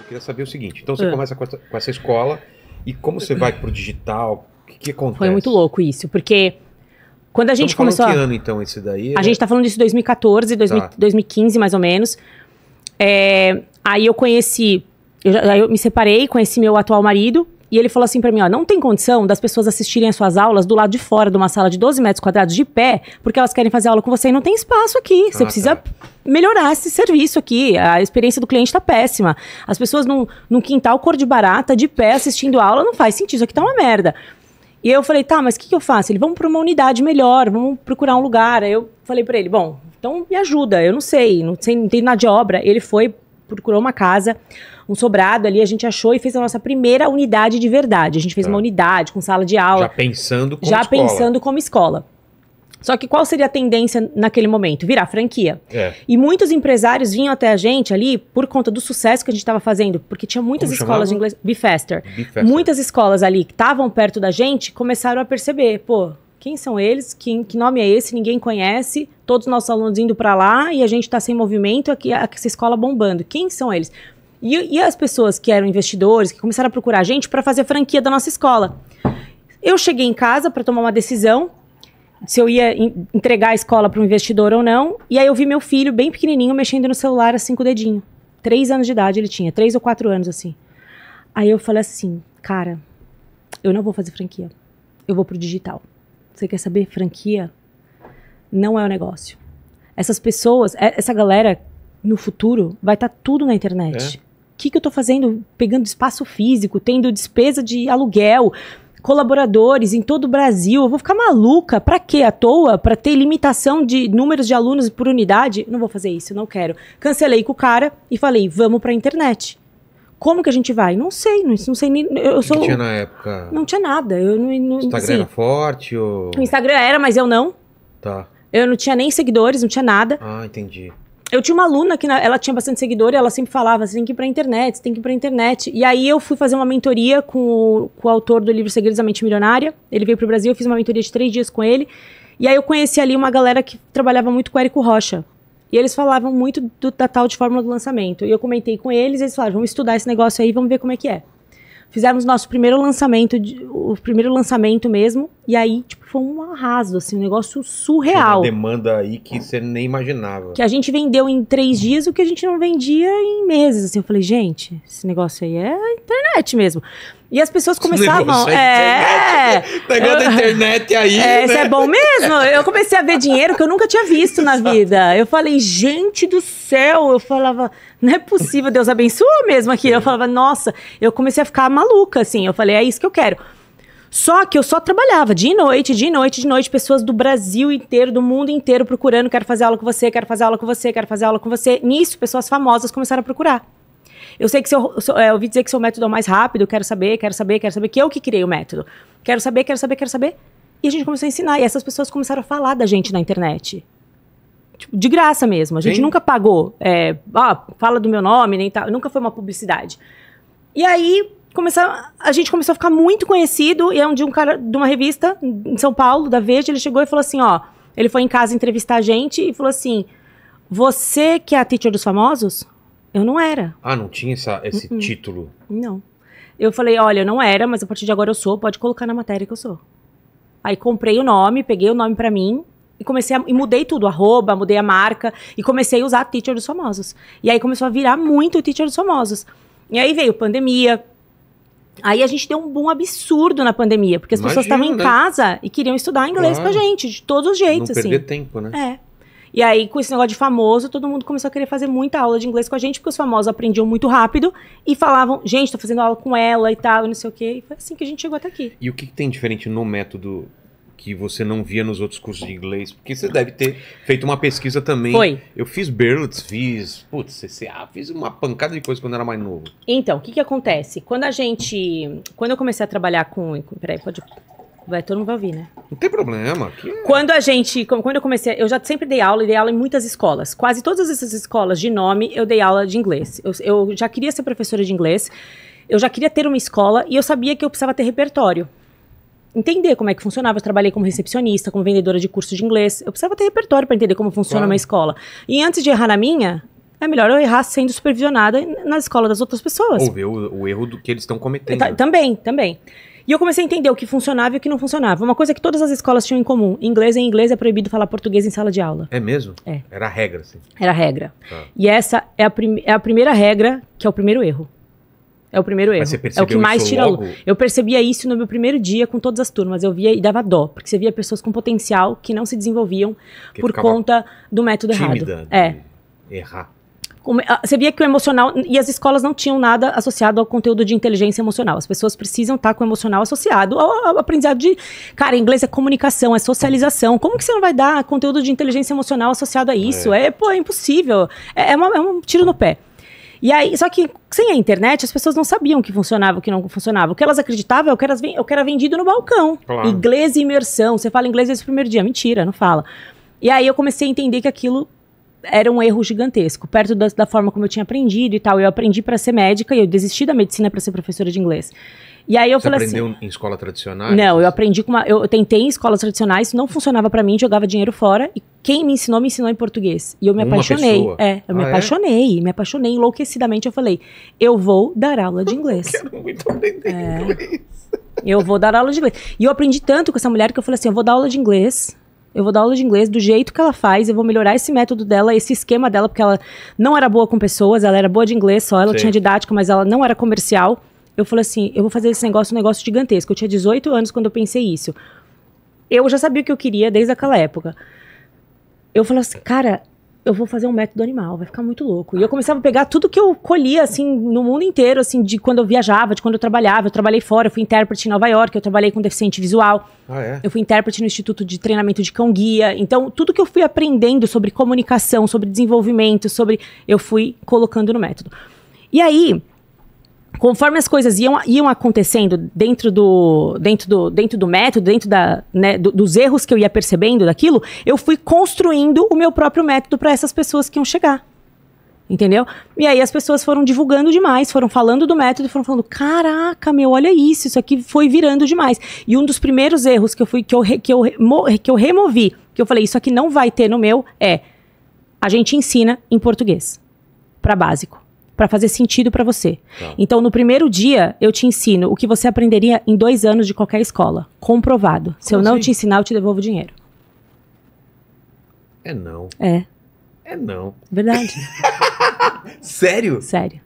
queria saber o seguinte. Então você começa com essa escola e como você vai pro digital? O que acontece? Foi muito louco isso, porque quando a gente começou... que ano então esse daí? A gente tá falando disso em 2014, 2015 mais ou menos. Aí eu conheci... Eu me separei, conheci meu atual marido. E ele falou assim pra mim, ó, não tem condição das pessoas assistirem as suas aulas do lado de fora de uma sala de 12 metros quadrados de pé, porque elas querem fazer aula com você e não tem espaço aqui. Você precisa melhorar esse serviço aqui. A experiência do cliente tá péssima. As pessoas num quintal cor de barata, de pé, assistindo a aula, não faz sentido. Isso aqui tá uma merda. E eu falei, tá, mas o que eu faço? Ele, vamos pra uma unidade melhor, vamos procurar um lugar. Aí eu falei pra ele, bom, então me ajuda, eu não entendo nada de obra. Ele foi, procurou uma casa, um sobrado ali, a gente achou e fez a nossa primeira unidade de verdade. A gente fez uma unidade com sala de aula. Já pensando como escola. Só que qual seria a tendência naquele momento? Virar franquia. E muitos empresários vinham até a gente ali por conta do sucesso que a gente estava fazendo, porque tinha muitas escolas de inglês. Bifester. Muitas escolas ali que estavam perto da gente começaram a perceber, pô, quem são eles? Que nome é esse? Ninguém conhece. Todos os nossos alunos indo para lá e a gente está sem movimento, aqui essa escola bombando. Quem são eles? E as pessoas que eram investidores, que começaram a procurar a gente para fazer franquia da nossa escola. Eu cheguei em casa para tomar uma decisão se eu ia entregar a escola para um investidor ou não. E aí eu vi meu filho bem pequenininho mexendo no celular assim com o dedinho. 3 anos de idade ele tinha, 3 ou 4 anos assim. Aí eu falei assim, cara, eu não vou fazer franquia. Eu vou pro digital. Você quer saber? Franquia não é o negócio. Essas pessoas, essa galera no futuro vai estar tudo na internet. O que eu tô fazendo? Pegando espaço físico, tendo despesa de aluguel, colaboradores em todo o Brasil. Eu vou ficar maluca. Pra quê? À toa? Pra ter limitação de números de alunos por unidade? Não vou fazer isso, não quero. Cancelei com o cara e falei, vamos pra internet. Como que a gente vai? Não sei, não sei nem... O que tinha na época? Não tinha nada. O Instagram era forte ou... O Instagram era, mas eu não. Tá. Eu não tinha nem seguidores, não tinha nada. Ah, entendi. Eu tinha uma aluna que ela tinha bastante seguidor e ela sempre falava, você tem que ir pra internet, você tem que ir pra internet. E aí eu fui fazer uma mentoria com o autor do livro Segredos da Mente Milionária. Ele veio pro Brasil, eu fiz uma mentoria de 3 dias com ele. E aí eu conheci ali uma galera que trabalhava muito com o Érico Rocha. E eles falavam muito da tal de fórmula do lançamento. E eu comentei com eles, eles falaram, vamos estudar esse negócio aí, vamos ver como é que é. Fizemos nosso primeiro lançamento, o primeiro lançamento mesmo, e aí, tipo, foi um arraso, assim, um negócio surreal. Tinha uma demanda aí que você nem imaginava. Que a gente vendeu em 3 dias o que a gente não vendia em meses, assim. Eu falei, gente, esse negócio aí é a internet mesmo. E as pessoas começavam... Negócio da internet aí, né? Isso é bom mesmo? Eu comecei a ver dinheiro que eu nunca tinha visto na vida. Eu falei, gente do céu. Eu falava, não é possível, Deus abençoa mesmo aqui. Eu falava, nossa. Eu comecei a ficar maluca, assim. Eu falei, é isso que eu quero. Só que eu só trabalhava de noite, pessoas do Brasil inteiro, do mundo inteiro procurando, quero fazer aula com você, quero fazer aula com você, quero fazer aula com você. Nisso, pessoas famosas começaram a procurar. Eu sei que eu ouvi dizer que seu método é o mais rápido, quero saber, que eu que criei o método. Quero saber. E a gente começou a ensinar, e essas pessoas começaram a falar da gente na internet. Tipo, de graça mesmo, a gente nunca pagou. Fala do meu nome, nem tal, nunca foi uma publicidade. E aí, a gente começou a ficar muito conhecido, e um cara de uma revista em São Paulo, da Veja, ele chegou e falou assim, ó, ele foi em casa entrevistar a gente e falou assim, você que é a teacher dos famosos? Eu não era. Ah, não tinha esse título? Não. Eu falei, olha, eu não era, mas a partir de agora eu sou, pode colocar na matéria que eu sou. Aí comprei o nome, peguei o nome pra mim e mudei tudo, @, mudei a marca e comecei a usar Teacher dos Famosos. E aí começou a virar muito o Teacher dos Famosos. E aí veio pandemia. Aí a gente deu um boom absurdo na pandemia, porque as pessoas estavam em casa e queriam estudar inglês com a gente, de todos os jeitos, não perder tempo, né? E aí, com esse negócio de famoso, todo mundo começou a querer fazer muita aula de inglês com a gente, porque os famosos aprendiam muito rápido e falavam, gente, tô fazendo aula com ela e tal, e não sei o quê. E foi assim que a gente chegou até aqui. E o que tem diferente no método que você não via nos outros cursos de inglês? Porque você deve ter feito uma pesquisa também. Foi. Eu fiz Berlitz, fiz CCA, fiz uma pancada de coisa quando era mais novo. Então, o que acontece? Quando eu comecei a trabalhar com... Peraí, todo mundo vai ouvir, né? Não tem problema. Quando eu comecei, eu já sempre dei aula, e dei aula em muitas escolas. Quase todas essas escolas de nome, eu dei aula de inglês. Eu já queria ser professora de inglês, eu já queria ter uma escola, e eu sabia que eu precisava ter repertório. Entender como é que funcionava. Eu trabalhei como recepcionista, como vendedora de curso de inglês. Eu precisava ter repertório para entender como funciona uma escola. E antes de errar na minha, é melhor eu errar sendo supervisionada na escola das outras pessoas. Ou ver o erro do que eles estão cometendo. Também. E eu comecei a entender o que funcionava e o que não funcionava. Uma coisa que todas as escolas tinham em comum: em inglês é proibido falar português em sala de aula. É mesmo? É. Era a regra, assim. Era a regra. E essa é a primeira regra, que é o primeiro erro. É o primeiro erro. Mas você percebeu é o que mais isso tira logo? Eu percebia isso no meu primeiro dia com todas as turmas. Eu via e dava dó, porque você via pessoas com potencial que não se desenvolviam por conta do método tímida errado. Errar. Você via que o emocional... E as escolas não tinham nada associado ao conteúdo de inteligência emocional. As pessoas precisam estar com o emocional associado ao aprendizado de... Cara, inglês é comunicação, é socialização. Como que você não vai dar conteúdo de inteligência emocional associado a isso? É impossível. É um tiro no pé. E aí, só que sem a internet, as pessoas não sabiam o que funcionava, o que não funcionava. O que elas acreditavam é o que era vendido no balcão. Claro. Inglês e imersão. Você fala inglês desde o primeiro dia. Mentira, não fala. E aí eu comecei a entender que aquilo era um erro gigantesco, perto da forma como eu tinha aprendido e tal. Eu aprendi para ser médica e eu desisti da medicina para ser professora de inglês. E aí eu falei assim... Você aprendeu em escola tradicional? Não, eu aprendi eu tentei em escolas tradicionais, não funcionava para mim, jogava dinheiro fora. E quem me ensinou em português. E eu me apaixonei. Eu me apaixonei enlouquecidamente. Eu falei, eu vou dar aula de inglês. Eu quero muito aprender inglês. Eu vou dar aula de inglês. E eu aprendi tanto com essa mulher que eu falei assim, eu vou dar aula de inglês. Eu vou dar aula de inglês do jeito que ela faz, eu vou melhorar esse método dela, esse esquema dela, porque ela não era boa com pessoas, ela era boa de inglês só, ela tinha didática, mas ela não era comercial. Eu falei assim, eu vou fazer esse negócio um negócio gigantesco. Eu tinha 18 anos quando eu pensei isso. Eu já sabia o que eu queria desde aquela época. Eu falei assim, cara, eu vou fazer um método animal, vai ficar muito louco. E eu começava a pegar tudo que eu colhia, assim, no mundo inteiro, assim, de quando eu viajava, de quando eu trabalhava. Eu trabalhei fora, eu fui intérprete em Nova York, eu trabalhei com deficiente visual. Eu fui intérprete no Instituto de Treinamento de Cão-Guia. Então, tudo que eu fui aprendendo sobre comunicação, sobre desenvolvimento, eu fui colocando no método. E aí, conforme as coisas iam acontecendo dentro do método, dentro dos erros que eu ia percebendo daquilo, eu fui construindo o meu próprio método para essas pessoas que iam chegar. Entendeu? E aí as pessoas foram divulgando demais, foram falando do método e foram falando, caraca, olha isso aqui foi virando demais. E um dos primeiros erros que eu removi, que eu falei, isso aqui não vai ter no meu, a gente ensina em português, para básico. Para fazer sentido para você. Tá. Então, no primeiro dia, eu te ensino o que você aprenderia em 2 anos de qualquer escola. Comprovado. Se eu não te ensinar, eu te devolvo o dinheiro. É não. É. É não. Verdade. Sério? Sério.